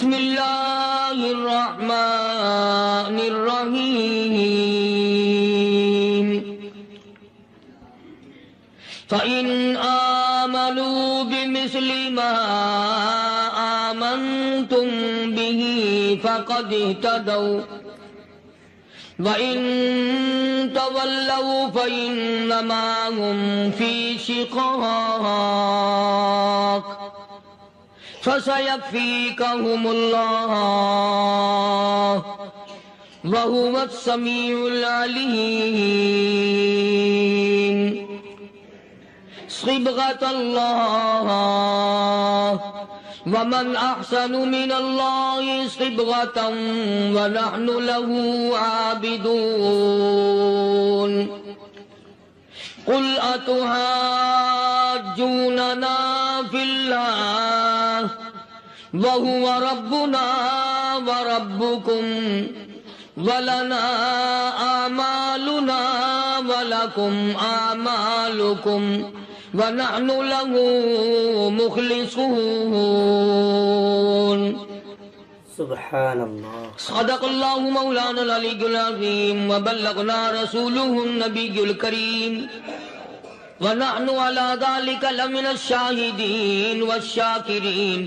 بسم اللہ الرحمن الرحیم فَإِنْ آمَنُوا بِمِثْلِ مَا آمَنْتُمْ بِهِ فَقَدِ اهْتَدَوْا وَإِنْ تَوَلَّوْا فَإِنَّمَا هُمْ فِي شِقَاقٍ فَسَيَكْفِيكَهُمُ اللَّهُ وَهُوَ السَّمِيعُ الْعَلِيمُ صِبْغَةَ اللَّهِ وَمَنْ أَحْسَنُ مِنَ اللَّهِ صِبْغَةً وَنَحْنُ لَهُ عَابِدُونَ قُلْ أَتُحَاجُّونَنَا فِي اللَّهِ وَهُوَ رَبُّنَا وَرَبُّكُمْ وَلَنَا أَعْمَالُنَا وَلَكُمْ أَعْمَالُكُمْ وَنَحْنُ لَهُ مُخْلِصُونَ سبحان اللہ. صدق اللہ مولانا العلی العظیم وبلغنا رسولہ النبی الکریم ونحن على ذلك لمن الشاہدین والشاکرین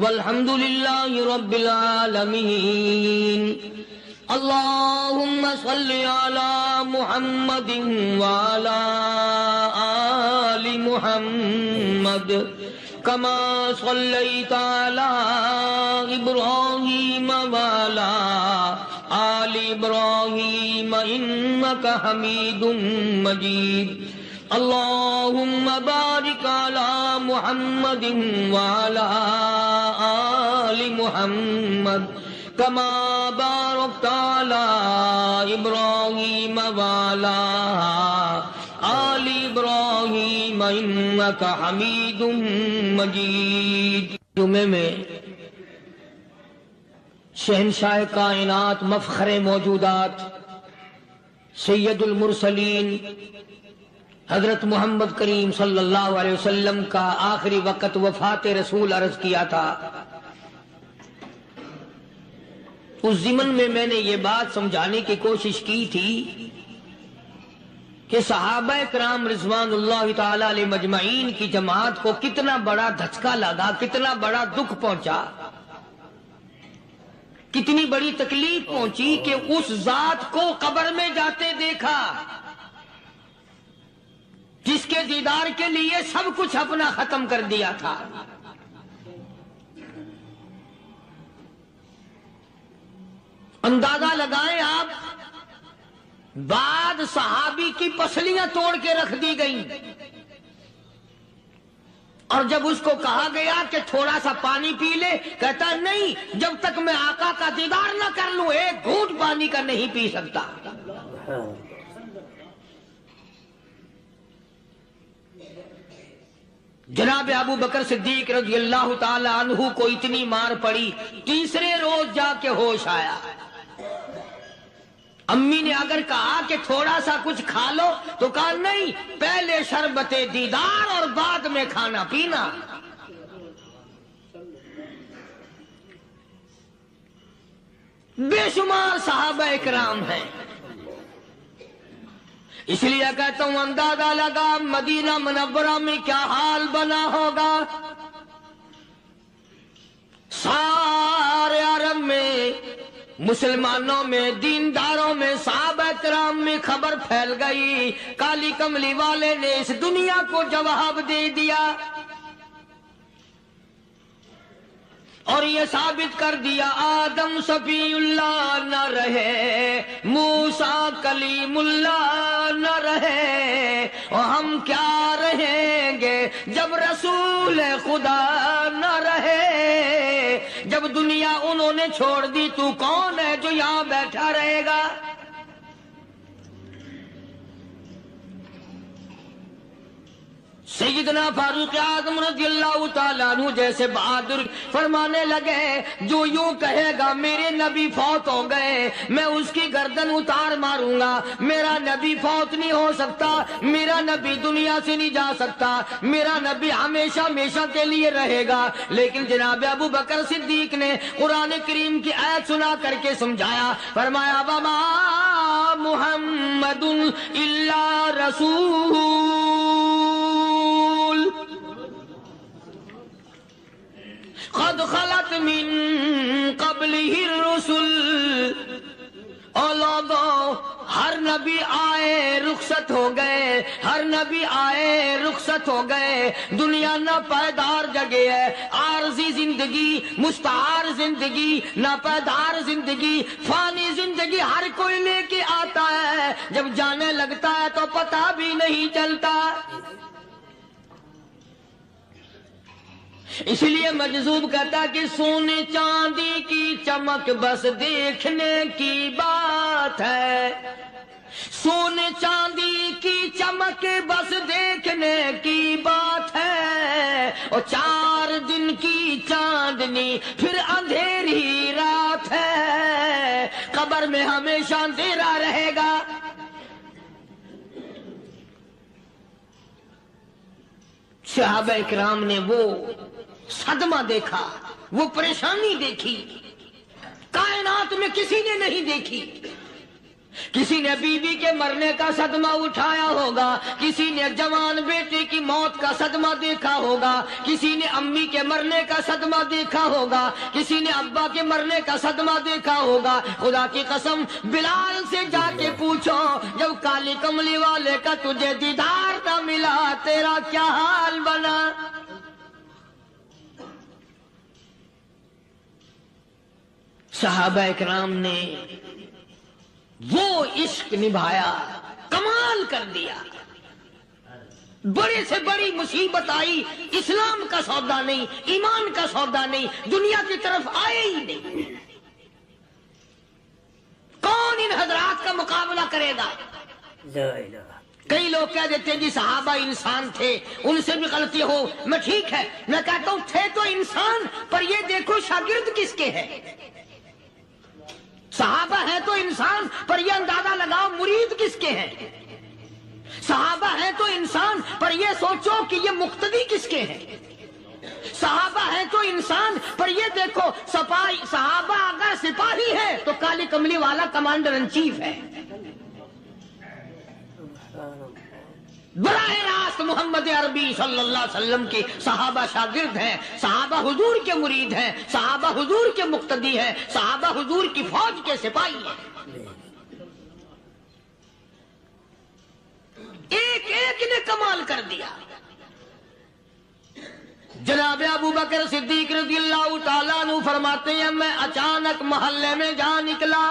والحمد للہ رب العالمین. اللہم صل علی محمد وعلی آل محمد كما صليت على إبراهيم وعلى آل إبراهيم إنك حميد مجيد. اللهم بارك على محمد وعلى آل محمد كما باركت على إبراهيم وعلى آل ابراہیم انک حمید مجید. جمعے میں شہنشاہ کائنات مفخر موجودات سید المرسلین حضرت محمد کریم صلی اللہ علیہ وسلم کا آخری وقت وفات رسول عرض کیا تھا. اس ضمن میں میں نے یہ بات سمجھانے کی کوشش کی تھی کہ صحابہ کرام رضوان اللہ تعالی علیہ مجمعین کی جماعت کو کتنا بڑا دھچکا لگا، کتنا بڑا دکھ پہنچا، کتنی بڑی تکلیف پہنچی کہ اس ذات کو قبر میں جاتے دیکھا جس کے دیدار کے لیے سب کچھ اپنا ختم کر دیا تھا. اندازہ لگائیں آپ، بعد صحابی کی پسلیاں توڑ کے رکھ دی گئیں اور جب اس کو کہا گیا کہ تھوڑا سا پانی پی لے، کہتا نہیں، جب تک میں آقا کا دیدار نہ کر لوں ایک گھونٹ پانی کا نہیں پی سکتا. جناب ابو بکر صدیق رضی اللہ تعالی عنہ کو اتنی مار پڑی، تیسرے روز جا کے ہوش آیا. امی نے اگر کہا کہ تھوڑا سا کچھ کھا لو تو کہا نہیں، پہلے شربت دیدار اور بعد میں کھانا پینا. بے شمار صحابہ اکرام ہیں. اس لیے کہتا ہوں اندازہ لگا مدینہ منورہ میں کیا حال بنا ہوگا. سارے عرب میں، مسلمانوں میں، دینداروں میں، صحابہ کرام میں خبر پھیل گئی. کالی کملی والے نے اس دنیا کو جواب دے دیا اور یہ ثابت کر دیا آدم صفی اللہ نہ رہے، موسیٰ کلیم اللہ نہ رہے، اور ہم کیا رہیں گے جب رسول خدا نہ رہے. جب دنیا انہوں نے چھوڑ دی تو کون ہے جو یہاں بیٹھا رہے گا؟ سیدنا فاروق اعظم رضی اللہ تعالیٰ عنہ جیسے بہادر فرمانے لگے جو یوں کہے گا میرے نبی فوت ہو گئے میں اس کی گردن اتار ماروں گا، میرا نبی فوت نہیں ہو سکتا، میرا نبی دنیا سے نہیں جا سکتا، میرا نبی ہمیشہ ہمیشہ کے لیے رہے گا۔ لیکن جناب ابو بکر صدیق نے قرآن کریم کی آیت سنا کر کے سمجھایا، فرمایا وما محمد الا رسول قد خلت من قبلہ الرسل۔ اور لوگوں ہر نبی آئے رخصت ہو گئے، ہر نبی آئے رخصت ہو گئے، دنیا نہ پائیدار جگہ ہے، عارضی زندگی، مستعار زندگی، نہ پائیدار زندگی، فانی زندگی ہر کوئی لے کے آتا ہے، جب جانے لگتا ہے تو پتہ بھی نہیں چلتا۔ اس لیے مجذوب کہتا کہ سونے چاندی کی چمک بس دیکھنے کی بات ہے، سونے چاندی کی چمک بس دیکھنے کی بات ہے، اور 4 دن کی چاندنی پھر اندھیری رات ہے، قبر میں ہمیشہ اندھیرا رہے گا۔ صحابہ اکرام نے وہ صدمہ دیکھا، وہ پریشانی دیکھی، کائنات میں کسی نے نہیں دیکھی۔ کسی نے بیوی کے مرنے کا صدمہ اٹھایا ہوگا، کسی نے جوان بیٹے کی موت کا صدمہ دیکھا ہوگا، کسی نے امی کے مرنے کا صدمہ دیکھا ہوگا، کسی نے ابا کے مرنے کا صدمہ دیکھا ہوگا۔ خدا کی قسم بلال سے جا کے پوچھو جب کالی کملی والے کا تجھے دیدار نہ ملا تیرا کیا حال بنا۔ صحابہ اکرام نے وہ عشق نبھایا، کمال کر دیا۔ بڑے سے بڑی مصیبت آئی، اسلام کا سودا نہیں، ایمان کا سودا نہیں، دنیا کی طرف آئے ہی نہیں۔ کون ان حضرات کا مقابلہ کرے گا؟ لا الہ۔ کئی لوگ کہہ دیتے ہیں جی صحابہ انسان تھے، ان سے بھی غلطی ہو، میں ٹھیک ہے، میں کہتا ہوں تھے تو انسان، پر یہ دیکھو شاگرد کس کے ہیں۔ صحابہ ہیں تو انسان، پر یہ اندازہ لگاؤ مرید کس کے ہیں۔ صحابہ ہیں تو انسان، پر یہ سوچو کہ یہ مقتدی کس کے ہیں۔ صحابہ ہیں تو انسان، پر یہ دیکھو صحابہ اگر سپاہی ہے تو کالی کملی والا کمانڈر ان چیف ہے۔ براہ راست محمد عربی صلی اللہ علیہ وسلم کے صحابہ شاگرد ہیں، صحابہ حضور کے مرید ہیں، صحابہ حضور کے مقتدی ہیں، صحابہ حضور کی فوج کے سپاہی ہیں۔ ایک ایک نے کمال کر دیا۔ جناب ابو بکر صدیق رضی اللہ تعالیٰ عنہ فرماتے ہیں میں اچانک محلے میں جا نکلا۔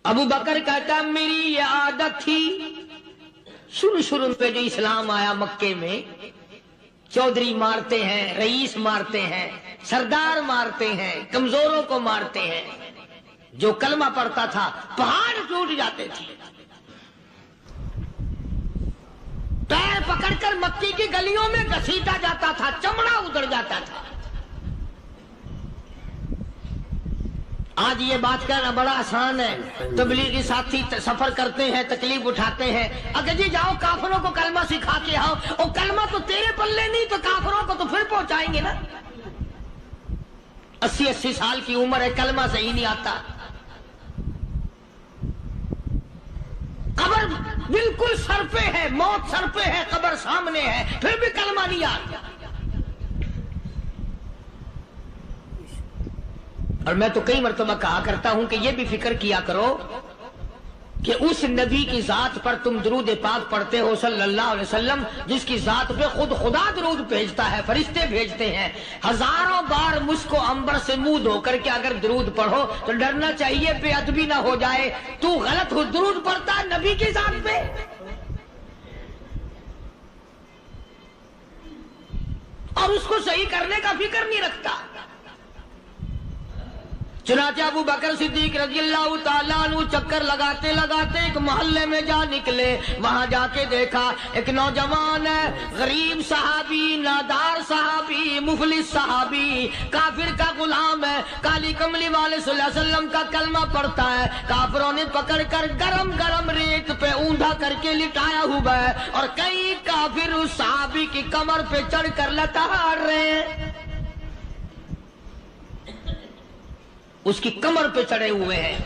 ابو بکر کہتا ہے میری یہ عادت تھی، شروع پہ جو اسلام آیا مکے میں، چودھری مارتے ہیں، رئیس مارتے ہیں، سردار مارتے ہیں، کمزوروں کو مارتے ہیں، جو کلمہ پڑھتا تھا پہاڑ ٹوٹ جاتے تھے، پیر پکڑ کر مکی کی گلیوں میں گھسیٹا جاتا تھا، چمڑا ادھر جاتا تھا۔ آج یہ بات کہنا بڑا آسان ہے، تبلیغی ساتھی سفر کرتے ہیں، تکلیف اٹھاتے ہیں، اگر جی جاؤ کافروں کو کلمہ سکھا کے آؤ، اور کلمہ تو تیرے پلے نہیں تو کافروں کو تو پھر پہنچائیں گے نا۔ 80 سال کی عمر ہے، کلمہ صحیح نہیں آتا، قبر بالکل سر پہ ہے، موت سر پہ ہے، قبر سامنے ہے، پھر بھی کلمہ نہیں آتا۔ اور میں تو کئی مرتبہ کہا کرتا ہوں کہ یہ بھی فکر کیا کرو کہ اس نبی کی ذات پر تم درود پاک پڑھتے ہو صلی اللہ علیہ وسلم، جس کی ذات پہ خود خدا درود بھیجتا ہے، فرشتے بھیجتے ہیں۔ ہزاروں بار مجھ کو عنبر سے منہ دھو کر کے اگر درود پڑھو تو ڈرنا چاہیے بے ادبی نہ ہو جائے، تو غلط ہو درود پڑھتا ہے نبی کی ذات پہ۔ اور اس کو صحیح کرنے کا فکر نہیں رکھتا۔ چنانچہ ابو بکر صدیق رضی اللہ تعالیٰ عنہ چکر لگاتے لگاتے ایک محلے میں جا نکلے. وہاں جا کے دیکھا ایک نوجوان ہے، غریب صحابی، نادار صحابی، مفلس صحابی، کافر کا غلام ہے، کالی کملی والے صلی اللہ علیہ وسلم کا کلمہ پڑھتا ہے. کافروں نے پکڑ کر گرم گرم ریت پہ اونڈا کر کے لٹایا ہوا ہے، اور کئی کافر اس صحابی کی کمر پہ چڑھ کر لتاڑ رہے ہیں. اس کی کمر پہ چڑھے ہوئے ہیں.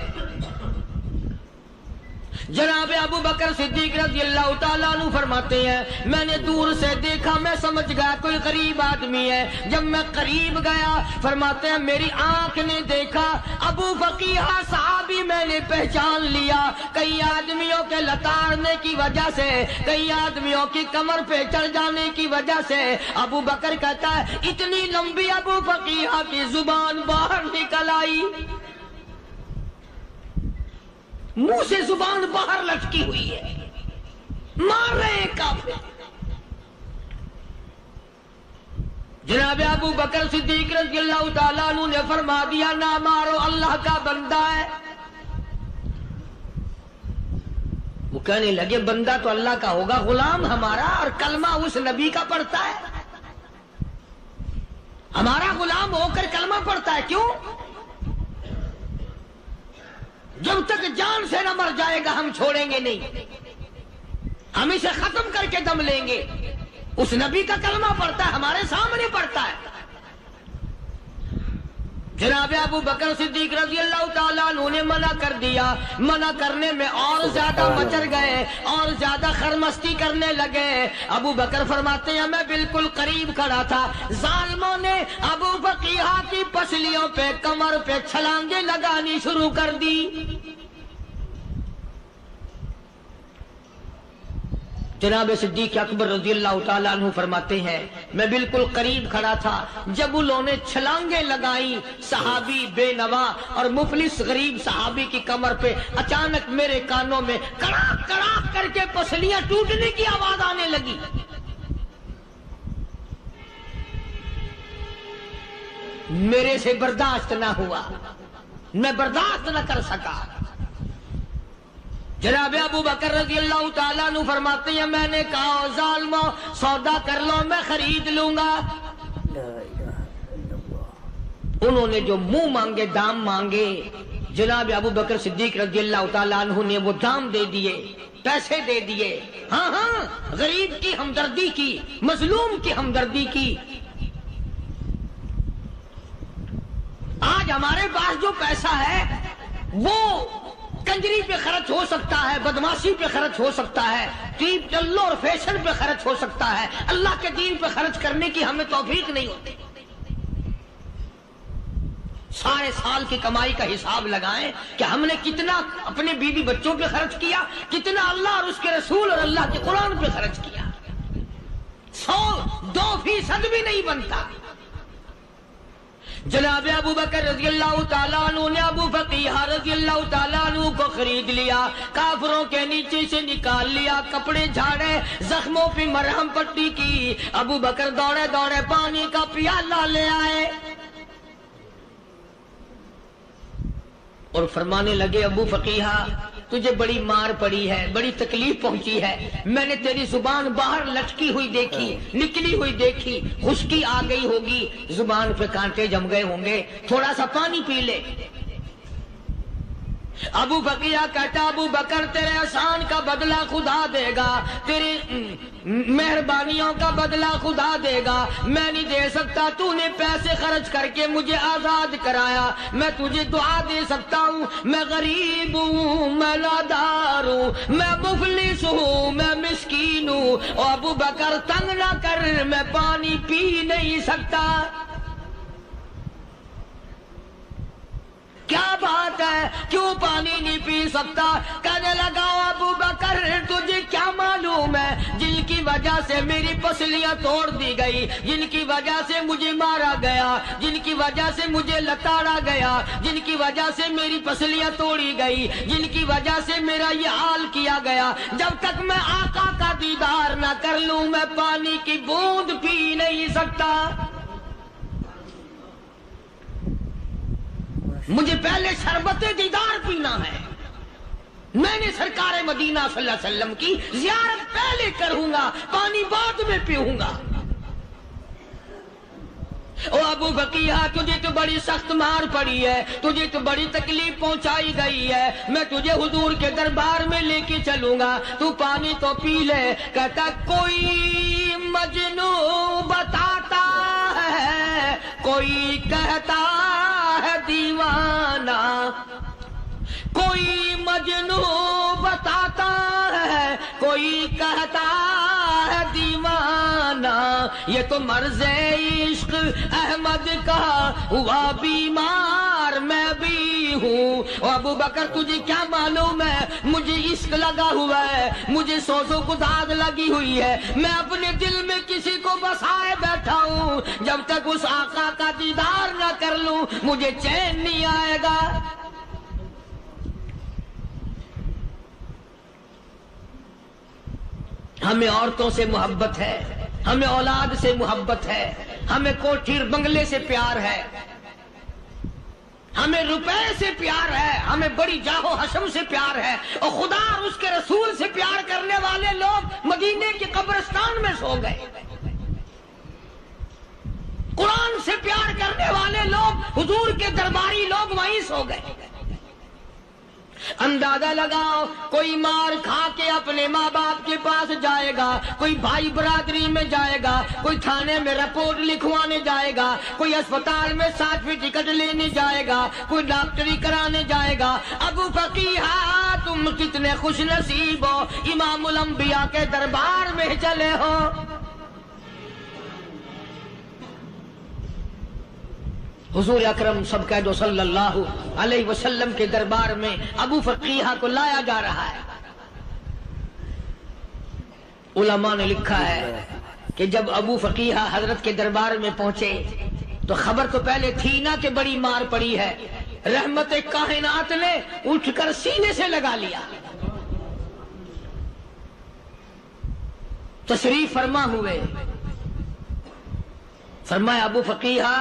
جناب ابو بکر صدیق رضی اللہ تعالیٰ عنہ فرماتے ہیں میں نے دور سے دیکھا، میں سمجھ گیا کوئی غریب آدمی ہے. جب میں قریب گیا فرماتے ہیں میری آنکھ نے دیکھا ابو فقیہ صحابی، میں نے پہچان لیا. کئی آدمیوں کے لتاڑنے کی وجہ سے، کئی آدمیوں کی کمر پہ چڑھ جانے کی وجہ سے ابو بکر کہتا ہے اتنی لمبی ابو فقیہ کی زبان باہر نکل آئی، منہ سے زبان باہر لٹکی ہوئی ہے، مار رہے ہیں کافر. جناب ابو بکر صدیق رضی اللہ تعالیٰ عنہ نے فرما دیا نہ مارو، اللہ کا بندہ ہے. وہ کہنے لگے بندہ تو اللہ کا ہوگا، غلام ہمارا اور کلمہ اس نبی کا پڑھتا ہے. ہمارا غلام ہو کر کلمہ پڑھتا ہے، کیوں؟ جب تک جان سے نہ مر جائے گا ہم چھوڑیں گے نہیں، ہم اسے ختم کر کے دم لیں گے. اس نبی کا کلمہ پڑھتا ہے، ہمارے سامنے پڑھتا ہے. جناب ابو بکر صدیق رضی اللہ تعالیٰ عنہ نے منع کر دیا. منع کرنے میں اور زیادہ مچر گئے، اور زیادہ خرمستی کرنے لگے. ابو بکر فرماتے ہیں میں بالکل قریب کھڑا تھا، ظالموں نے ابو فقیہ کی پسلیوں پہ کمر پہ چھلانگیں لگانی شروع کر دی. جناب صدیق اکبر رضی اللہ تعالیٰ عنہ فرماتے ہیں میں بالکل قریب کھڑا تھا جب انہوں نے چھلانگیں لگائیں. صحابی بے نوا اور مفلس غریب صحابی کی کمر پہ اچانک میرے کانوں میں کڑاک کڑاک کر کے پسلیاں ٹوٹنے کی آواز آنے لگی. میرے سے برداشت نہ ہوا، میں برداشت نہ کر سکا. جناب ابو بکر رضی اللہ تعالیٰ عنہ فرماتے ہیں میں نے کہا ظالمو سودا کر لو، میں خرید لوں گا. انہوں نے جو منہ مانگے دام مانگے، جناب ابو بکر صدیق رضی اللہ تعالیٰ عنہ نے وہ دام دے دیے، پیسے دے دیے. ہاں ہاں، غریب کی ہمدردی کی، مظلوم کی ہمدردی کی. آج ہمارے پاس جو پیسہ ہے وہ کنجری پہ خرچ ہو سکتا ہے، بدماشی پہ خرچ ہو سکتا ہے، ٹیپ ٹلو اور فیشن پہ خرچ ہو سکتا ہے. اللہ کے دین پہ خرچ کرنے کی ہمیں توفیق نہیں ہوتی. سارے سال کی کمائی کا حساب لگائیں کہ ہم نے کتنا اپنے بیوی بچوں پہ خرچ کیا، کتنا اللہ اور اس کے رسول اور اللہ کے قرآن پہ خرچ کیا. 100-2% بھی نہیں بنتا. جناب ابو بکر رضی اللہ تعالیٰ عنہ نے ابو فقیہ رضی اللہ تعالیٰ عنہ کو خرید لیا، کافروں کے نیچے سے نکال لیا، کپڑے جھاڑے، زخموں پہ مرہم پٹی کی. ابو بکر دوڑے دوڑے پانی کا پیالہ لے آئے اور فرمانے لگے ابو فقیہ تجھے بڑی مار پڑی ہے، بڑی تکلیف پہنچی ہے، میں نے تیری زبان باہر لٹکی ہوئی دیکھی، نکلی ہوئی دیکھی، خشکی آ گئی ہوگی، زبان پہ کانٹے جم گئے ہوں گے، تھوڑا سا پانی پی لے. ابو فقیہ کہتا ابو بکر تیرے احسان کا بدلہ خدا دے گا، تیری مہربانیوں کا بدلہ خدا دے گا. میں نہیں دے سکتا، تو نے پیسے خرچ کر کے مجھے آزاد کرایا. میں تجھے دعا دے سکتا ہوں، میں غریب ہوں، میں نادار ہوں، میں مفلس ہوں، میں مسکین ہوں. اور ابو بکر تنگ نہ کر، میں پانی پی نہیں سکتا. کیا بات ہے، کیوں پانی نہیں پی سکتا؟ کہنے لگا ابو بکر تجھے کیا معلوم ہے جن کی وجہ سے میری پسلیاں توڑ دی گئی، جن کی وجہ سے مجھے مارا گیا، جن کی وجہ سے مجھے لتاڑا گیا، جن کی وجہ سے میری پسلیاں توڑی گئی، جن کی وجہ سے میرا یہ حال کیا گیا. جب تک میں آقا کا دیدار نہ کر لوں میں پانی کی بوند پی نہیں سکتا. مجھے پہلے شربت دیدار پینا ہے. میں نے سرکار مدینہ صلی اللہ علیہ وسلم کی زیارت پہلے کروں گا، پانی بعد میں پیوں گا. او ابو بقیہ تجھے تو بڑی سخت مار پڑی ہے، تجھے تو بڑی تکلیف پہنچائی گئی ہے، میں تجھے حضور کے دربار میں لے کے چلوں گا، تو پانی تو پی لے. کہتا کوئی مجنوں بتاتا ہے، کوئی کہتا ہے دیوانہ، کوئی مجنوں بتاتا ہے، کوئی کہتا ہے دیوانہ. یہ تو مرض عشق احمد کا ہوا بیمار میں بھی ہوں. اور ابو بکر تجھے کیا معلوم ہے، مجھے عشق لگا ہوا ہے، مجھے سوز و گداز لگی ہوئی ہے. میں اپنے دل میں کسی کو بسائے بیٹھا ہوں، جب تک اس آقا کا دیدار نہ کر لوں مجھے چین نہیں آئے گا. ہمیں عورتوں سے محبت ہے، ہمیں اولاد سے محبت ہے، ہمیں کوٹھی بنگلے سے پیار ہے، ہمیں روپے سے پیار ہے، ہمیں بڑی جاہ و حشم سے پیار ہے. اور خدا اور اس کے رسول سے پیار کرنے والے لوگ مدینے کے قبرستان میں سو گئے. قرآن سے پیار کرنے والے لوگ، حضور کے درباری لوگ وہیں سو گئے. اندازہ لگاؤ، کوئی مار کھا کے اپنے ماں باپ کے پاس جائے گا، کوئی بھائی برادری میں جائے گا، کوئی تھانے میں رپورٹ لکھوانے جائے گا، کوئی اسپتال میں سرٹیفکیٹ لینے جائے گا، کوئی ڈاکٹری کرانے جائے گا. ابو فقیہ تم کتنے خوش نصیب ہو، امام الانبیاء کے دربار میں چلے ہو. حضور اکرم سب کہہ دو صلی اللہ علیہ وسلم کے دربار میں ابو فقیہ کو لایا جا رہا ہے. علماء نے لکھا ہے کہ جب ابو فقیہ حضرت کے دربار میں پہنچے تو خبر تو پہلے تھی نا کہ بڑی مار پڑی ہے. رحمت کائنات نے اٹھ کر سینے سے لگا لیا. تشریف فرما ہوئے، فرمایا ابو فقیہ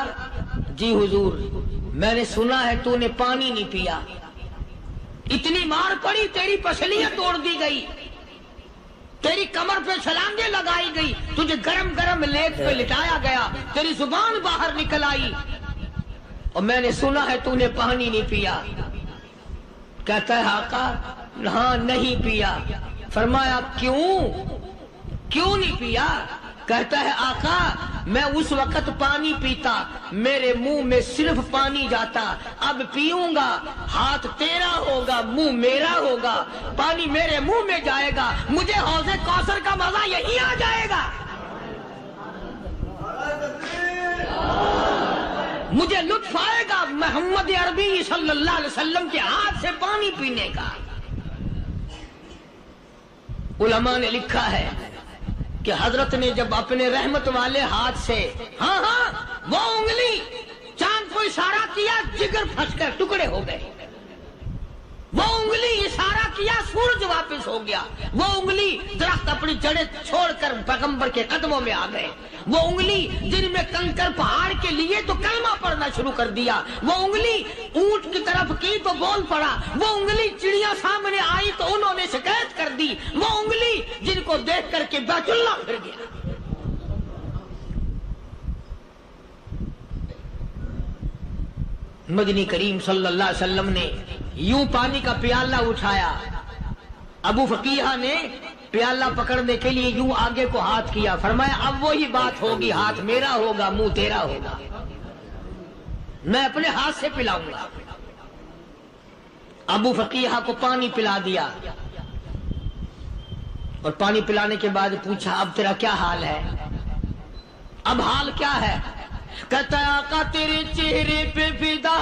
جی حضور، میں نے سنا ہے تو نے پانی نہیں پیا، اتنی مار پڑی تیری پسلیاں توڑ دی گئی، تیری کمر پہ چھلانگیں لگائی گئی، تجھے گرم گرم لیپ پہ لٹایا گیا، تیری زبان باہر نکل آئی، اور میں نے سنا ہے تو نے پانی نہیں پیا. کہتا ہے آقا ہاں نہیں پیا. فرمایا کیوں نہیں پیا؟ کہتا ہے آقا میں اس وقت پانی پیتا میرے منہ میں صرف پانی جاتا، اب پیوں گا ہاتھ تیرا ہوگا منہ میرا ہوگا، پانی میرے منہ میں جائے گا، مجھے حوض کوثر کا مزہ یہی آ جائے گا، مجھے لطف آئے گا محمد عربی صلی اللہ علیہ وسلم کے ہاتھ سے پانی پینے کا. علماء نے لکھا ہے کہ حضرت نے جب اپنے رحمت والے ہاتھ سے وہ انگلی چاند کو اشارہ کیا، جگر پھنس کر ٹکڑے ہو گئے. وہ انگلی اشارہ کیا، سورج واپس ہو گیا. وہ انگلی درخت اپنی جڑیں چھوڑ کر پیغمبر کے قدموں میں آ گئے. وہ انگلی جن میں کنکر پہاڑ کے لیے تو کلمہ پڑھنا شروع کر دیا. وہ انگلی اونٹ کی طرف کی تو بول پڑا. وہ انگلی چڑیاں سامنے آئی تو انہوں نے شکایت کر دی. وہ انگلی جن کو دیکھ کر کے بیت اللہ پھر گیا. مدنی کریم صلی اللہ علیہ وسلم نے یوں پانی کا پیالہ اٹھایا، ابو فقیہ نے پیالہ پکڑنے کے لیے یوں آگے کو ہاتھ کیا، فرمایا اب وہی بات ہوگی، ہاتھ میرا ہوگا منہ تیرا ہوگا، میں اپنے ہاتھ سے پلاؤں گا. ابو فقیہ کو پانی پلا دیا اور پانی پلانے کے بعد پوچھا اب تیرا کیا حال ہے؟ اب حال کیا ہے؟ کہتا ہے آقا تیرے چہرے پہ فدا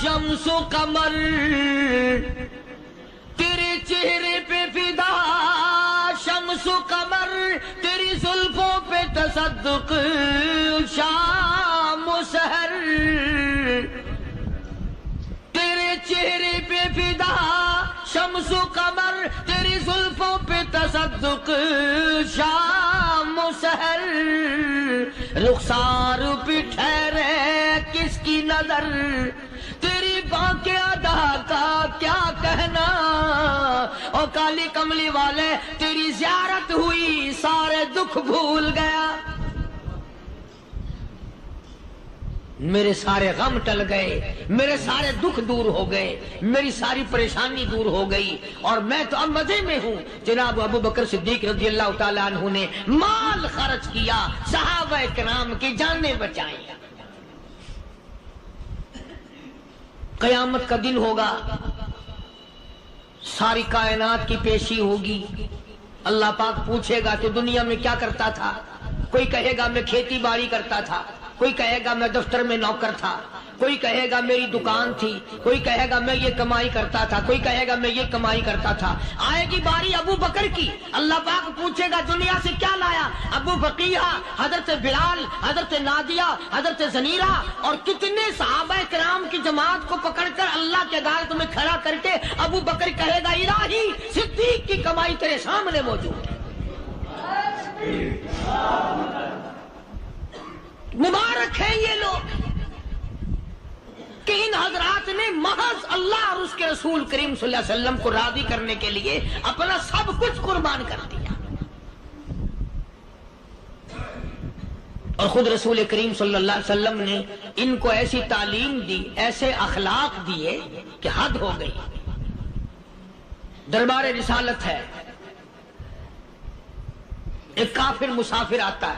شمس و قمر، تیرے چہرے پہ فدا شمس و قمر، تیری زلفوں پہ تصدق شام و سحر، تیرے چہرے پہ فدا شمس و قمر، تیری زلفوں پہ تصدق شام و سحر، رخسار پہ ٹھہرے کس کی نظر، تیری بانک ادا کا کیا کہنا، او کالی کملی والے تیری زیارت ہوئی سارے دکھ بھول گیا، میرے سارے غم ٹل گئے، میرے سارے دکھ دور ہو گئے، میری ساری پریشانی دور ہو گئی، اور میں تو اب مزے میں ہوں۔ جناب ابو بکر صدیق رضی اللہ تعالیٰ عنہ نے مال خرچ کیا، صحابہ کرام کی جانیں بچائیں۔ قیامت کا دن ہوگا، ساری کائنات کی پیشی ہوگی، اللہ پاک پوچھے گا کہ دنیا میں کیا کرتا تھا؟ کوئی کہے گا میں کھیتی باڑی کرتا تھا، کوئی کہے گا میں دفتر میں نوکر تھا، کوئی کہے گا میری دکان تھی، کوئی کہے گا میں یہ کمائی کرتا تھا، کوئی کہے گا میں یہ کمائی کرتا تھا۔ آئے گی باری ابو بکر کی، اللہ پاک پوچھے گا دنیا سے کیا لایا؟ ابو بقیہ، حضرت بلال، حضرت نادیہ، حضرت زنیرہ اور کتنے صحابہ کرام کی جماعت کو پکڑ کر اللہ کے عدالت میں کھڑا کر کے ابو بکر کہے گا الہی صدیق کی کمائی تیرے سامنے موجود ہے۔ مبارک ہیں یہ لوگ کہ ان حضرات نے محض اللہ اور اس کے رسول کریم صلی اللہ علیہ وسلم کو راضی کرنے کے لیے اپنا سب کچھ قربان کر دیا، اور خود رسول کریم صلی اللہ علیہ وسلم نے ان کو ایسی تعلیم دی، ایسے اخلاق دیے کہ حد ہو گئی۔ دربار رسالت ہے، ایک کافر مسافر آتا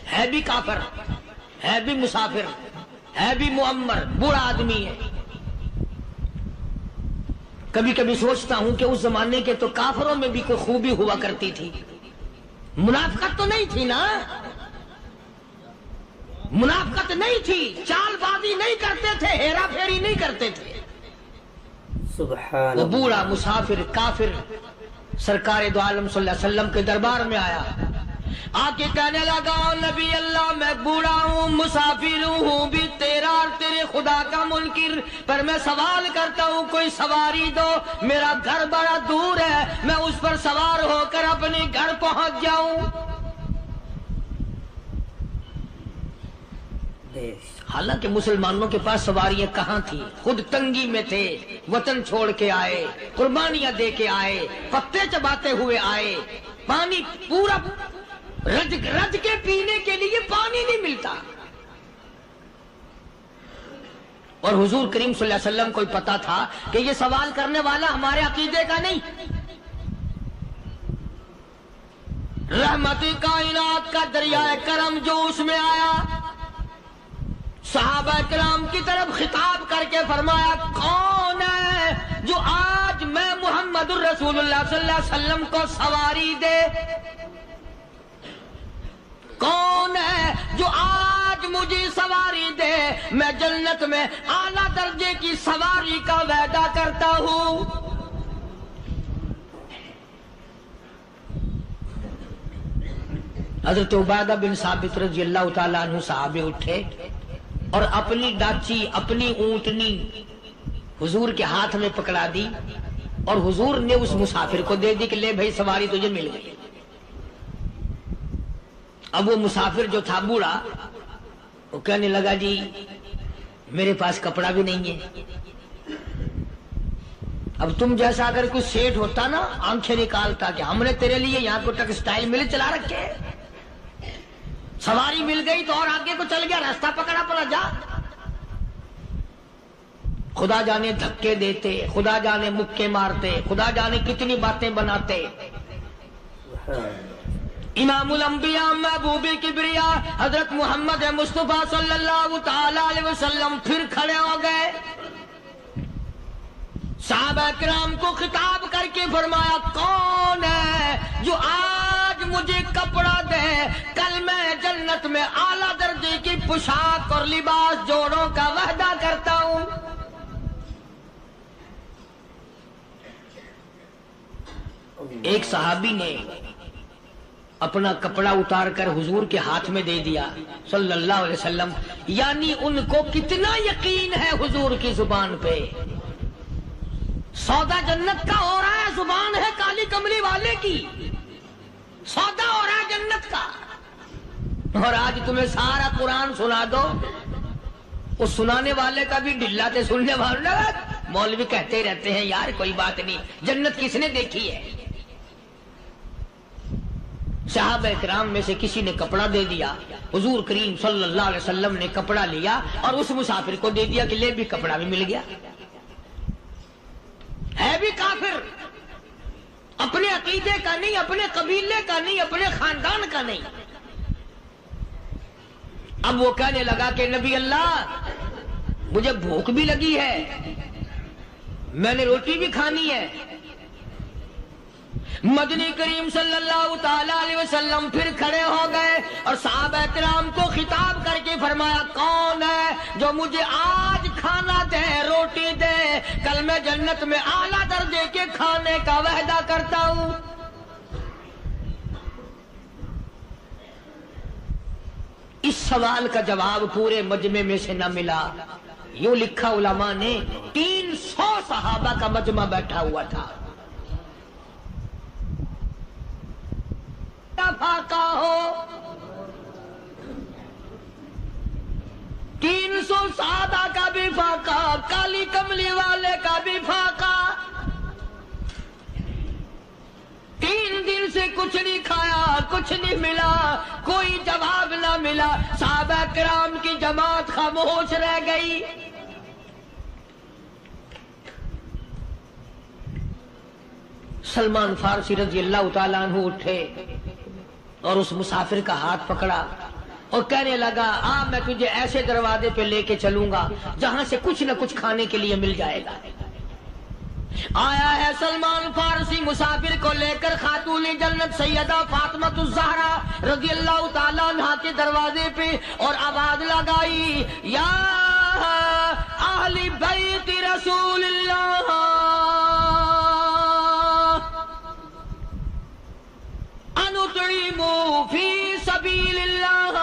ہے بھی کافر، ہے بھی مسافر، ہے بھی معمر، بوڑھا آدمی ہے۔ کبھی کبھی سوچتا ہوں کہ اس زمانے کے تو کافروں میں بھی کوئی خوبی ہوا کرتی تھی، منافقت تو نہیں تھی نا، منافقت نہیں تھی، چال بازی نہیں کرتے تھے، ہیرا پھیری نہیں کرتے تھے۔ سبحان وہ بوڑھا مسافر کافر سرکار دو عالم صلی اللہ علیہ وسلم کے دربار میں آیا، آ کے کہنے لگا نبی اللہ میں بوڑھا ہوں، مسافر ہوں بھی تیرا اور تیرے خدا کا منکر، پر میں سوال کرتا ہوں کوئی سواری دو، میرا گھر بڑا دور ہے، میں اس پر سوار ہو کر اپنے گھر پہنچ جاؤں۔ حالانکہ مسلمانوں کے پاس سواریاں کہاں تھی، خود تنگی میں تھے، وطن چھوڑ کے آئے، قربانیاں دے کے آئے، پتے چباتے ہوئے آئے، پانی پورا رج کے پینے کے لیے پانی نہیں ملتا، اور حضور کریم صلی اللہ علیہ وسلم کو پتا تھا کہ یہ سوال کرنے والا ہمارے عقیدے کا نہیں، رحمت کائنات کا دریائے کرم جو اس میں آیا، صحابہ کرام کی طرف خطاب کر کے فرمایا کون ہے جو آج میں محمد الرسول اللہ صلی اللہ علیہ وسلم کو سواری دے، کون ہے جو آج مجھے سواری دے، میں جنت میں اعلیٰ درجے کی سواری کا وعدہ کرتا ہوں۔ حضرت عبادہ بن ثابت رضی اللہ تعالیٰ عنہ صحابے اٹھے اور اپنی ڈاچی، اپنی اونٹنی حضور کے ہاتھ میں پکڑا دی، اور حضور نے اس مسافر کو دے دی کہ لے بھائی سواری تجھے مل گئی۔ اب وہ مسافر جو تھا بوڑھا، وہ کہنے لگا جی میرے پاس کپڑا بھی نہیں ہے، اب تم جیسا اگر کوئی سیٹ ہوتا نا آنکھیں نکالتا کہ ہم نے تیرے لیے یہاں کو ٹیکسٹائل مل چلا رکھے، سواری مل گئی تو اور آگے کو چل گیا، راستہ پکڑا پڑا جا۔ خدا جانے دھکے دیتے، خدا جانے مکے مارتے، خدا جانے کتنی باتیں بناتے۔ امام الانبیاء محبوب کبریا حضرت محمد مصطفیٰ صلی اللہ تعالی علیہ وسلم پھر کھڑے ہو گئے، صحابہ کرام کو خطاب کر کے فرمایا کون ہے جو آج مجھے کپڑا دے، کل میں جنت میں اعلیٰ درجے کی پوشاک اور لباس جوڑوں کا وعدہ کرتا ہوں۔ ایک صحابی نے اپنا کپڑا اتار کر حضور کے ہاتھ میں دے دیا صلی اللہ علیہ وسلم، یعنی ان کو کتنا یقین ہے حضور کی زبان پہ، سودا جنت کا ہو رہا ہے، زبان ہے کالی کملی والے کی، سودا ہو رہا ہے جنت کا۔ اور آج تمہیں سارا قرآن سنا دو، اس سنانے والے کا بھی ڈلا تے سننے والا مولوی کہتے رہتے ہیں یار کوئی بات نہیں، جنت کس نے دیکھی ہے؟ صحابہ کرام میں سے کسی نے کپڑا دے دیا، حضور کریم صلی اللہ علیہ وسلم نے کپڑا لیا اور اس مسافر کو دے دیا کہ لے بھی کپڑا بھی مل گیا، ہے بھی کافر، اپنے عقیدے کا نہیں، اپنے قبیلے کا نہیں، اپنے خاندان کا نہیں۔ اب وہ کہنے لگا کہ نبی اللہ مجھے بھوک بھی لگی ہے، میں نے روٹی بھی کھانی ہے۔ مدنی کریم صلی اللہ تعالی علیہ وسلم پھر کھڑے ہو گئے اور صحابہ کرام کو خطاب کر کے فرمایا کون ہے جو مجھے آج کھانا دے، روٹی دے، کل میں جنت میں اعلیٰ درجے کے کھانے کا وعدہ کرتا ہوں۔ اس سوال کا جواب پورے مجمع میں سے نہ ملا، یوں لکھا علماء نے 300 صحابہ کا مجمع بیٹھا ہوا تھا۔ فاقہ ہو 300 صحابہ کا بھی فاقہ، کالی کملی والے کا بھی فاقہ، 3 دن سے کچھ نہیں کھایا، کچھ نہیں ملا، کوئی جواب نہ ملا، صحابہ کرام کی جماعت خاموش رہ گئی۔ سلمان فارسی رضی اللہ تعالیٰ عنہ اٹھے اور اس مسافر کا ہاتھ پکڑا اور کہنے لگا میں تجھے ایسے دروازے پہ لے کے چلوں گا جہاں سے کچھ نہ کچھ کھانے کے لیے مل جائے گا۔ آیا ہے سلمان فارسی مسافر کو لے کر خاتون جنت سیدہ فاطمہ الزہرا رضی اللہ تعالیٰ عنہا کے دروازے پہ اور آواز لگائی یا اہل بیت رسول اللہ انطعموا فی سبیل اللہ،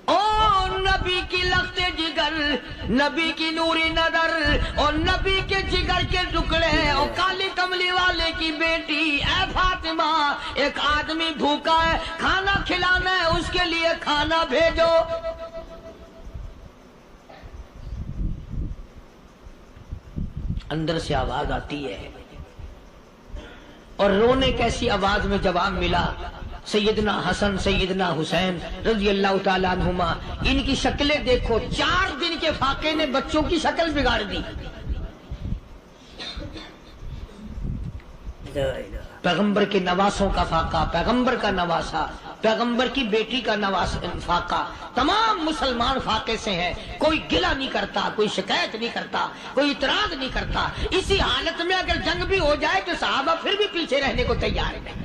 او نبی کی لخت جگر، نبی کی نوری نظر اور نبی کے جگر کے ٹکڑے اور کالی کملی والے کی بیٹی اے فاطمہ، ایک آدمی بھوکا ہے، کھانا کھلانا ہے، اس کے لیے کھانا بھیجو۔ اندر سے آواز آتی ہے اور رونے کیسی آواز میں جواب ملا، سیدنا حسن سیدنا حسین رضی اللہ تعالیٰ عنہما، ان کی شکلیں دیکھو، 4 دن کے فاقے نے بچوں کی شکل بگاڑ دی۔ پیغمبر کے نواسوں کا فاقہ، پیغمبر کا نواسا، پیغمبر کی بیٹی کا فاقہ، تمام مسلمان فاقے سے ہیں، کوئی گلہ نہیں کرتا، کوئی شکایت نہیں کرتا، کوئی اعتراض نہیں کرتا۔ اسی حالت میں اگر جنگ بھی ہو جائے تو صحابہ پھر بھی پیچھے رہنے کو تیار ہیں۔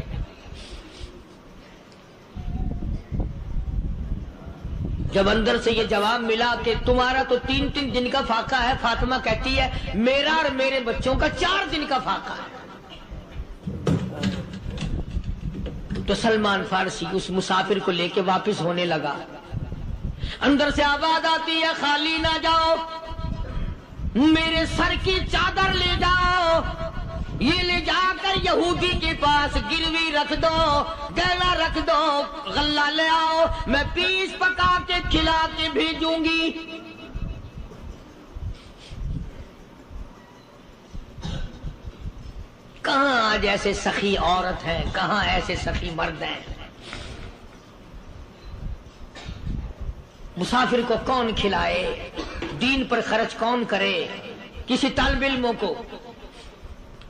جب اندر سے یہ جواب ملا کہ تمہارا تو 3 دن کا فاقہ ہے، فاطمہ کہتی ہے میرا اور میرے بچوں کا 4 دن کا فاقہ ہے، تو سلمان فارسی اس مسافر کو لے کے واپس ہونے لگا۔ اندر سے آواز آتی ہے خالی نہ جاؤ، میرے سر کی چادر لے جاؤ، یہ لے جا کر یہودی کے پاس گروی رکھ دو، گہنا رکھ دو، غلہ لے آؤ، میں پیس پکا کے کھلا کے بھیجوں گی۔ کہاں آج ایسے سخی عورت ہیں، کہاں ایسے سخی مرد ہیں؟ مسافر کو کون کھلائے، دین پر خرچ کون کرے؟ کسی طالب علموں کو،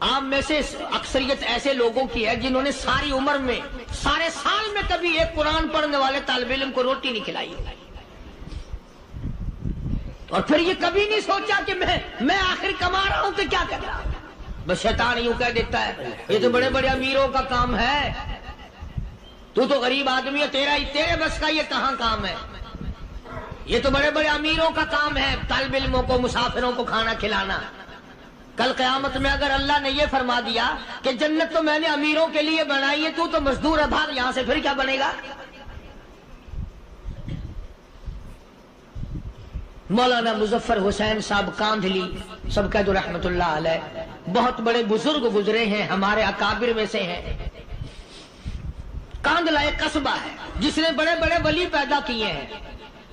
آپ میں سے اکثریت ایسے لوگوں کی ہے جنہوں نے ساری عمر میں، سارے سال میں کبھی ایک قرآن پڑھنے والے طالب علم کو روٹی نہیں کھلائی، اور پھر یہ کبھی نہیں سوچا کہ میں آخر کما رہا ہوں تو کیا کر رہا ہوں۔ بس شیطان یوں کہہ دیتا ہے یہ تو بڑے بڑے امیروں کا کام ہے، تو غریب آدمی ہے، تیرے بس کا یہ کہاں کام ہے؟ یہ تو بڑے بڑے امیروں کا کام ہے طالب علموں کو، مسافروں کو کھانا کھلانا۔ کل قیامت میں اگر اللہ نے یہ فرما دیا کہ جنت تو میں نے امیروں کے لیے بنائی ہے، تو مزدور ہے، بھاگ یہاں سے، پھر کیا بنے گا؟ مولانا مظفر حسین صاحب کاندھلی سب کہہ دو رحمت اللہ علیہ، بہت بڑے بزرگ گزرے ہیں، ہمارے اکابر میں سے ہیں۔ کاندھلا ایک قصبہ ہے جس نے بڑے بڑے ولی پیدا کیے ہیں.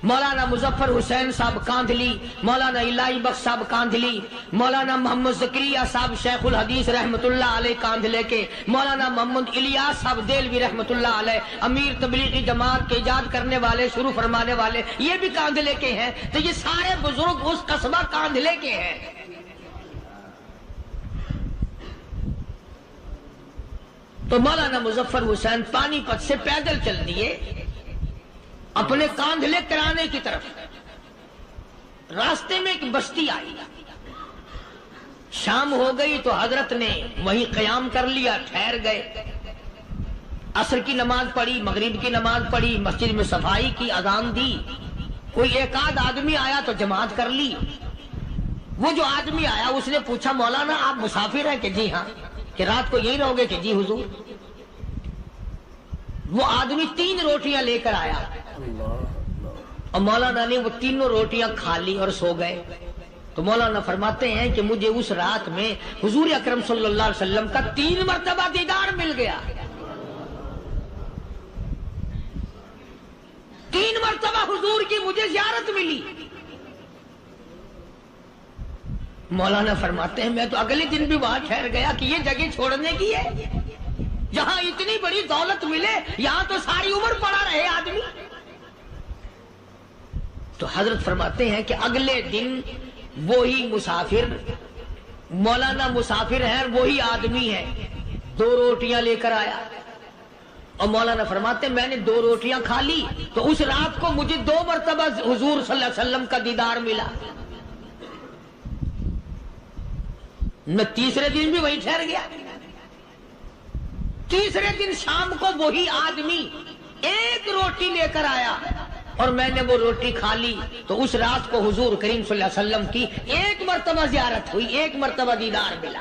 مولانا مظفر حسین صاحب کاندھلی، مولانا الہی بخش صاحب کاندھلی، مولانا محمد زکریا صاحب شیخ الحدیث رحمت اللہ علیہ کاندھلے کے، مولانا محمد الیاس صاحب دیلوی رحمت اللہ علیہ امیر تبلیغی جماعت کے ایجاد کرنے والے، شروع فرمانے والے، یہ بھی کاندھلے کے ہیں. تو یہ سارے بزرگ اس قصبہ کاندھلے کے ہیں. تو مولانا مظفر حسین پانی پت سے پیدل چل دیے اپنے کاندھلے کرانے کی طرف. راستے میں ایک بستی آئی، شام ہو گئی تو حضرت نے وہیں قیام کر لیا، ٹھہر گئے. عصر کی نماز پڑھی، مغرب کی نماز پڑھی، مسجد میں صفائی کی، اذان دی. کوئی ایک آدھ آدمی آیا تو جماعت کر لی. وہ جو آدمی آیا اس نے پوچھا مولانا آپ مسافر ہیں؟ کہ جی ہاں. کہ رات کو یہی رہو گے؟ کہ جی حضور. وہ آدمی 3 روٹیاں لے کر آیا اور مولانا نے وہ تینوں روٹیاں کھا لی اور سو گئے. تو مولانا فرماتے ہیں کہ مجھے اس رات میں حضور اکرم صلی اللہ علیہ وسلم کا 3 مرتبہ دیدار مل گیا. 3 مرتبہ حضور کی مجھے زیارت ملی. مولانا فرماتے ہیں میں تو اگلے دن بھی وہاں ٹھہر گیا کہ یہ جگہ چھوڑنے کی ہے، جہاں اتنی بڑی دولت ملے یہاں تو ساری عمر پڑا رہے آدمی. تو حضرت فرماتے ہیں کہ اگلے دن وہی مسافر، مولانا مسافر ہیں، وہی آدمی ہے، 2 روٹیاں لے کر آیا. اور مولانا فرماتے ہیں میں نے 2 روٹیاں کھا لی تو اس رات کو مجھے 2 مرتبہ حضور صلی اللہ علیہ وسلم کا دیدار ملا. میں تیسرے دن بھی وہیں ٹھہر گیا. تیسرے دن شام کو وہی آدمی 1 روٹی لے کر آیا اور میں نے وہ روٹی کھا لی. تو اس رات کو حضور کریم صلی اللہ علیہ وسلم کی 1 مرتبہ زیارت ہوئی، 1 مرتبہ دیدار ملا.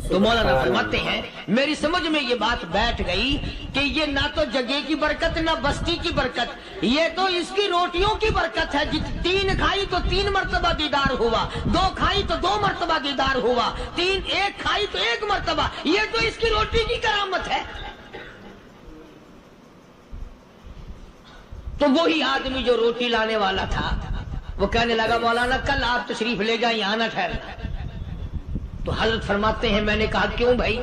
تو مولانا فرماتے ہیں میری سمجھ میں یہ بات بیٹھ گئی کہ یہ نہ تو جگہ کی برکت نہ بستی کی برکت، یہ تو اس کی روٹیوں کی برکت ہے. 3 کھائی تو 3 مرتبہ دیدار ہوا، 2 کھائی تو 2 مرتبہ دیدار ہوا، 1 کھائی تو 1 مرتبہ. یہ تو اس کی روٹی کی کرامت ہے. تو وہی آدمی جو روٹی لانے والا تھا وہ کہنے لگا مولانا کل آپ تشریف لے جائیں، یہاں نہ ٹھہرنا. تو حضرت فرماتے ہیں میں نے کہا کیوں بھائی،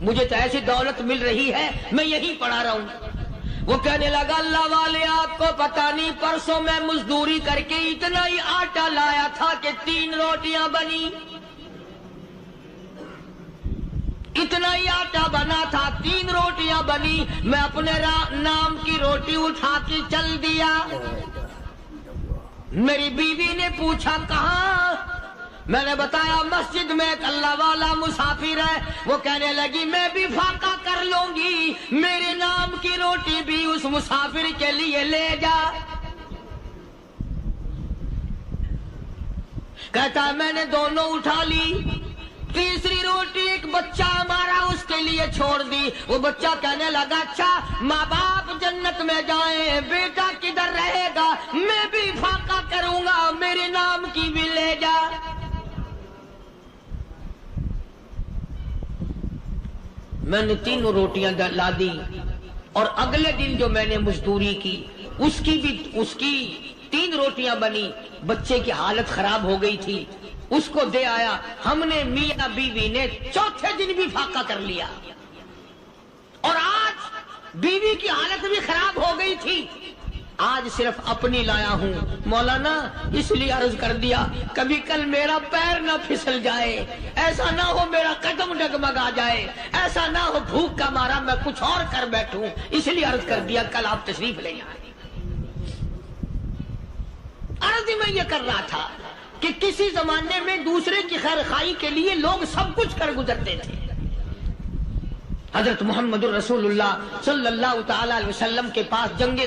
مجھے تو ایسی دولت مل رہی ہے میں یہیں پڑا رہا ہوں. وہ کہنے لگا اللہ والے آپ کو پتا نہیں، پرسوں میں مزدوری کر کے اتنا ہی آٹا لایا تھا کہ 3 روٹیاں بنی. اتنا ہی آٹا بنا تھا، 3 روٹیاں بنی. میں اپنے نام کی روٹی اٹھا کے چل دیا. میری بیوی نے پوچھا کہاں؟ میں نے بتایا مسجد میں ایک اللہ والا مسافر ہے. وہ کہنے لگی میں بھی فاقہ کر لوں گی، میرے نام کی روٹی بھی اس مسافر کے لیے لے جا. کہتا ہے میں نے دونوں اٹھا لی. تیسری روٹی ایک بچہ ہمارا اس کے لیے چھوڑ دی. وہ بچہ کہنے لگا اچھا ماں باپ جنت میں جائیں، بیٹا کدھر رہے گا؟ میں بھی فاقہ کروں گا، میرے نام کی بھی لے جا. میں نے 3 روٹیاں لا دی اور اگلے دن جو میں نے مزدوری کی اس کی 3 روٹیاں بنی. بچے کی حالت خراب ہو گئی تھی، اس کو دے آیا. ہم نے میاں بیوی نے چوتھے دن بھی فاقہ کر لیا اور آج بیوی کی حالت بھی خراب ہو گئی تھی. آج صرف اپنی لایا ہوں. مولانا اس لیے عرض کر دیا کبھی کل میرا پیر نہ پھسل جائے، ایسا نہ ہو میرا قدم ڈگمگا جائے، ایسا نہ ہو بھوک کا مارا میں کچھ اور کر بیٹھوں، اس لیے عرض کر دیا کل آپ تشریف لے آئیں. عرض میں یہ کر رہا تھا کہ کسی زمانے میں دوسرے کی خیر خواہی کے لیے لوگ سب کچھ کر گزرتے تھے. حضرت محمد الرسول اللہ صلی اللہ تعالی علیہ وسلم کے پاس جنگ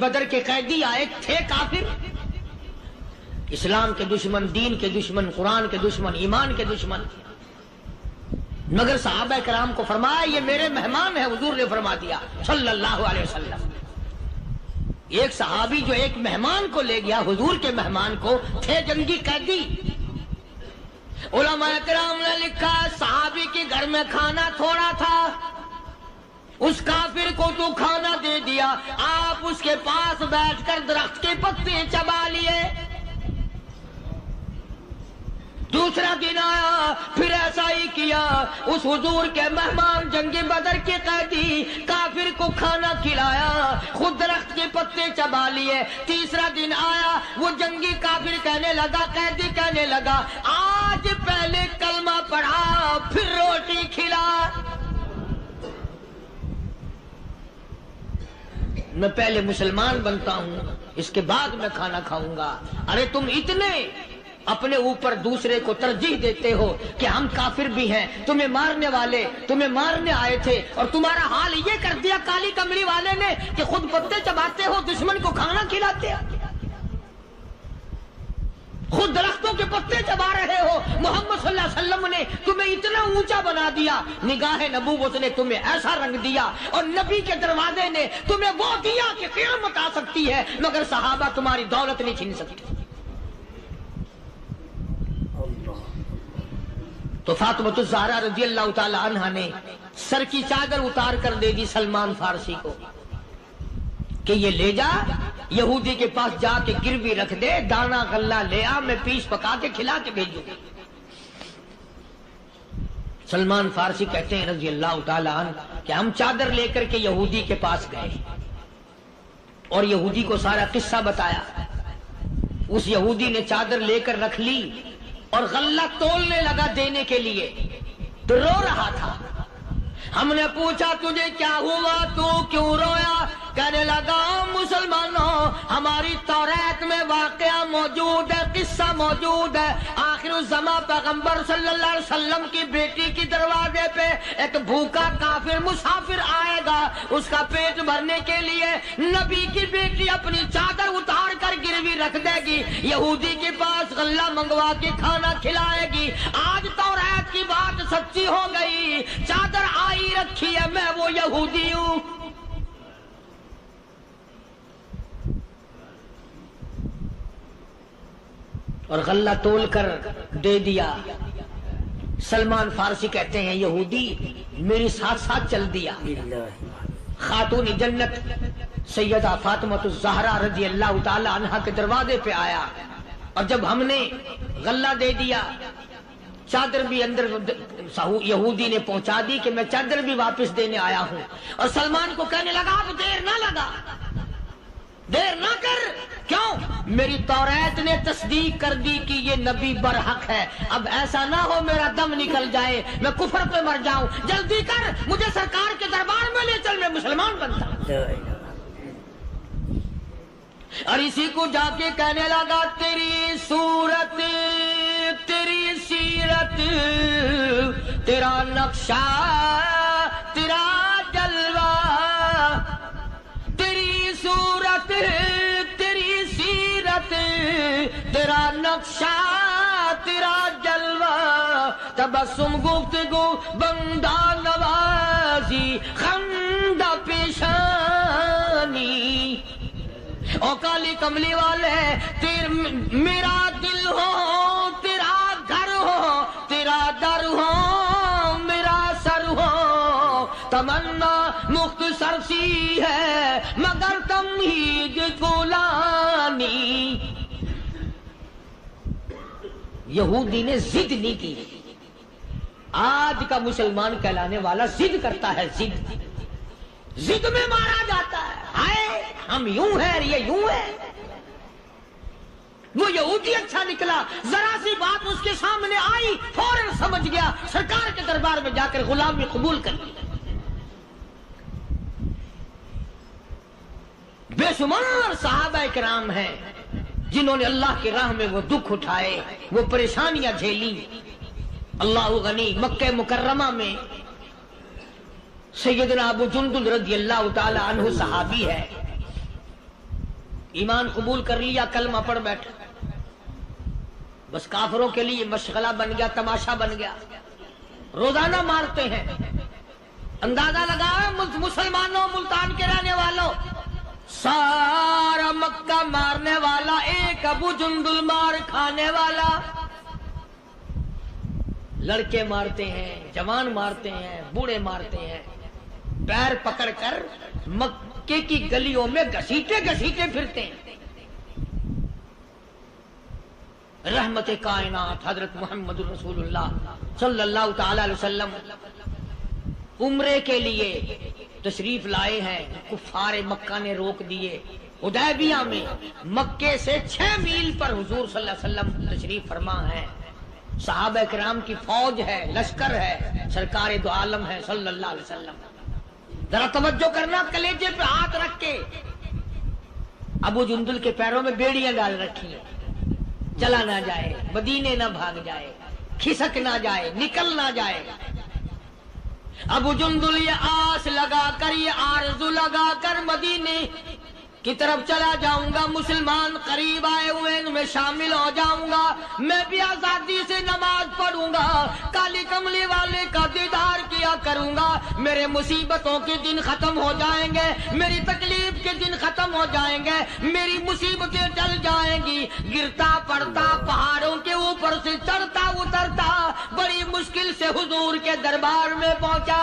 بدر کے قیدی آئے تھے کافر، اسلام کے دشمن، دین کے دشمن، قرآن کے دشمن، ایمان کے دشمن. مگر صحابہ کرام کو فرمایا یہ میرے مہمان ہیں. حضور نے فرما دیا صلی اللہ علیہ وسلم. ایک صحابی جو ایک مہمان کو لے گیا، حضور کے مہمان کو، تھے جنگی قیدی. علماء کرام نے لکھا صحابی کے گھر میں کھانا تھوڑا تھا، اس کافر کو تو کھانا دے دیا، آپ اس کے پاس بیٹھ کر درخت کے پتے چبا لیے۔ دوسرا دن آیا، پھر ایسا ہی کیا، اس حضور کے مہمان جنگ بدر کے قیدی کافر کو کھانا کھلایا، خود درخت کے پتے چبا لیے۔ تیسرا دن آیا، وہ جنگی کافر کہنے لگا، قیدی کہنے لگا، آج پہلے کلمہ پڑھا پھر روٹی کھلا، میں پہلے مسلمان بنتا ہوں اس کے بعد میں کھانا کھاؤں گا۔ ارے تم اتنے اپنے اوپر دوسرے کو ترجیح دیتے ہو کہ ہم کافر بھی ہیں، تمہیں مارنے والے تمہیں مارنے آئے تھے، اور تمہارا حال یہ کر دیا کالی کملی والے نے کہ خود پتے چباتے ہو، دشمن کو کھانا کھلاتے ہو، خود درختوں کے پتے چبا رہے ہو۔ محمد صلی اللہ علیہ وسلم نے تمہیں اتنا اونچا بنا دیا، نگاہ نبوت نے تمہیں ایسا رنگ دیا، اور نبی کے دروازے نے تمہیں وہ دیا کہ قیامت آ سکتی ہے مگر صحابہ تمہاری دولت نہیں چھین سکتے۔ تو فاطمۃ الزہرا رضی اللہ تعالی عنہا نے سر کی چادر اتار کر دے دی سلمان فارسی کو کہ یہ لے جا، یہودی کے پاس جا کے گروی رکھ دے، دانا غلہ لے آ، میں پیس پکا کے کھلا کے بھیجوں گا۔ سلمان فارسی کہتے ہیں رضی اللہ تعالی عنہ کہ ہم چادر لے کر کے یہودی کے پاس گئے اور یہودی کو سارا قصہ بتایا۔ اس یہودی نے چادر لے کر رکھ لی اور غلہ تولنے لگا دینے کے لیے، تو رو رہا تھا۔ ہم نے پوچھا تجھے کیا ہوا، تو کیوں رویا؟ کہنے لگا مسلمانوں، ہماری توریت میں واقعہ موجود ہے، قصہ موجود ہے، آخر الزماں پیغمبر صلی اللہ علیہ وسلم کی بیٹی کی دروازے پہ ایک بھوکا کافر مسافر آئے گا، اس کا پیٹ بھرنے کے لیے نبی کی بیٹی اپنی چادر اتار کر گروی رکھ دے گی، یہودی کے پاس غلہ منگوا کے کھانا کھلائے گی۔ آج توریت کی بات سچی ہو گئی، چادر آئی رکھی ہے، میں وہ یہودی ہوں۔ اور غلہ تول کر دے دیا۔ سلمان فارسی کہتے ہیں یہودی میری ساتھ ساتھ چل دیا۔ خاتون جنت سیدہ فاطمۃ الزہرا رضی اللہ تعالی عنہا کے دروازے پہ آیا، اور جب ہم نے غلہ دے دیا، چادر بھی اندر یہودی نے پہنچا دی کہ میں چادر بھی واپس دینے آیا ہوں، اور سلمان کو کہنے لگا اب دیر نہ لگا، دیر نہ کر، کیوں؟ میری توریت نے تصدیق کر دی کہ یہ نبی برحق ہے، اب ایسا نہ ہو میرا دم نکل جائے، میں کفر پہ مر جاؤں، جلدی کر، مجھے سرکار کے دربار میں لے چل، میں مسلمان بنتا ہوں۔ اور اسی کو جا کے کہنے لگا تیری صورت، تیری سیرت، تیرا نقشہ، تیرا جلوہ، تیری صورت، تیری سیرت، تیرا نقشہ، تیرا جلوہ، تبسم گفتگو بندہ نوازی، خندہ پیشانی، او کالی کملی والے میرا دل ہو، تیرا گھر ہو، تیرا در ہو، میرا سر ہو، تمنا مختصر سی ہے مگر تمہید طولانی۔ یہودی نے ضد نہیں کی۔ آج کا مسلمان کہلانے والا ضد کرتا ہے، ضد میں مارا جاتا ہے، ہائے ہم یوں ہیں، یہ یوں ہے۔ وہ یہودی اچھا نکلا، ذرا سی بات اس کے سامنے آئی فوراً سمجھ گیا، سرکار کے دربار میں جا کر غلامی قبول کر لی۔ بے شمار صحابہ کرام ہیں جنہوں نے اللہ کی راہ میں وہ دکھ اٹھائے، وہ پریشانیاں جھیلی۔ اللہ غنی، مکہ مکرمہ میں سیدنا ابو جندل رضی اللہ تعالی عنہ صحابی ہے، ایمان قبول کر لیا، کلمہ پڑھ بیٹھا، بس کافروں کے لیے مشغلہ بن گیا، تماشا بن گیا، روزانہ مارتے ہیں۔ اندازہ لگاؤ مسلمانوں، ملتان کے رہنے والوں، سارا مکہ مارنے والا ایک ابو جندل مار کھانے والا۔ لڑکے مارتے ہیں، جوان مارتے ہیں، بوڑھے مارتے ہیں، پیر پکڑ کر مکے کی گلیوں میں گھسیٹے گھسیٹے پھرتے ہیں۔ رحمت کائنات حضرت محمد رسول اللہ صلی اللہ تعالی علیہ وسلم عمرے کے لیے تشریف لائے ہیں، کفار مکہ نے روک دیے۔ حدیبیہ میں مکے سے 6 میل پر حضور صلی اللہ علیہ وسلم تشریف فرما ہے، صحابہ کرام کی فوج ہے، لشکر ہے، سرکار دو عالم ہے صلی اللہ علیہ وسلم۔ ذرا توجہ کرنا، کلیجے پہ ہاتھ رکھ کے ابو جندل کے پیروں میں بیڑیاں ڈال رکھی ہیں، چلا نہ جائے، مدینے نہ بھاگ جائے، کھسک نہ جائے، نکل نہ جائے۔ ابو جندل یہ آس لگا کر، یہ آرزو لگا کر مدینے کی طرف چلا جاؤں گا، مسلمان قریب آئے ہوئے ان میں شامل ہو جاؤں گا، میں بھی آزادی سے نماز پڑھوں گا، کالی کملی والے کا دیدار کیا کروں گا، میرے مصیبتوں کے دن ختم ہو جائیں گے، میری تکلیف کے دن ختم ہو جائیں گے، میری مصیبتیں ٹل جائیں گی۔ گرتا پڑتا پہاڑوں کے اوپر سے چڑھتا اترتا بڑی مشکل سے حضور کے دربار میں پہنچا۔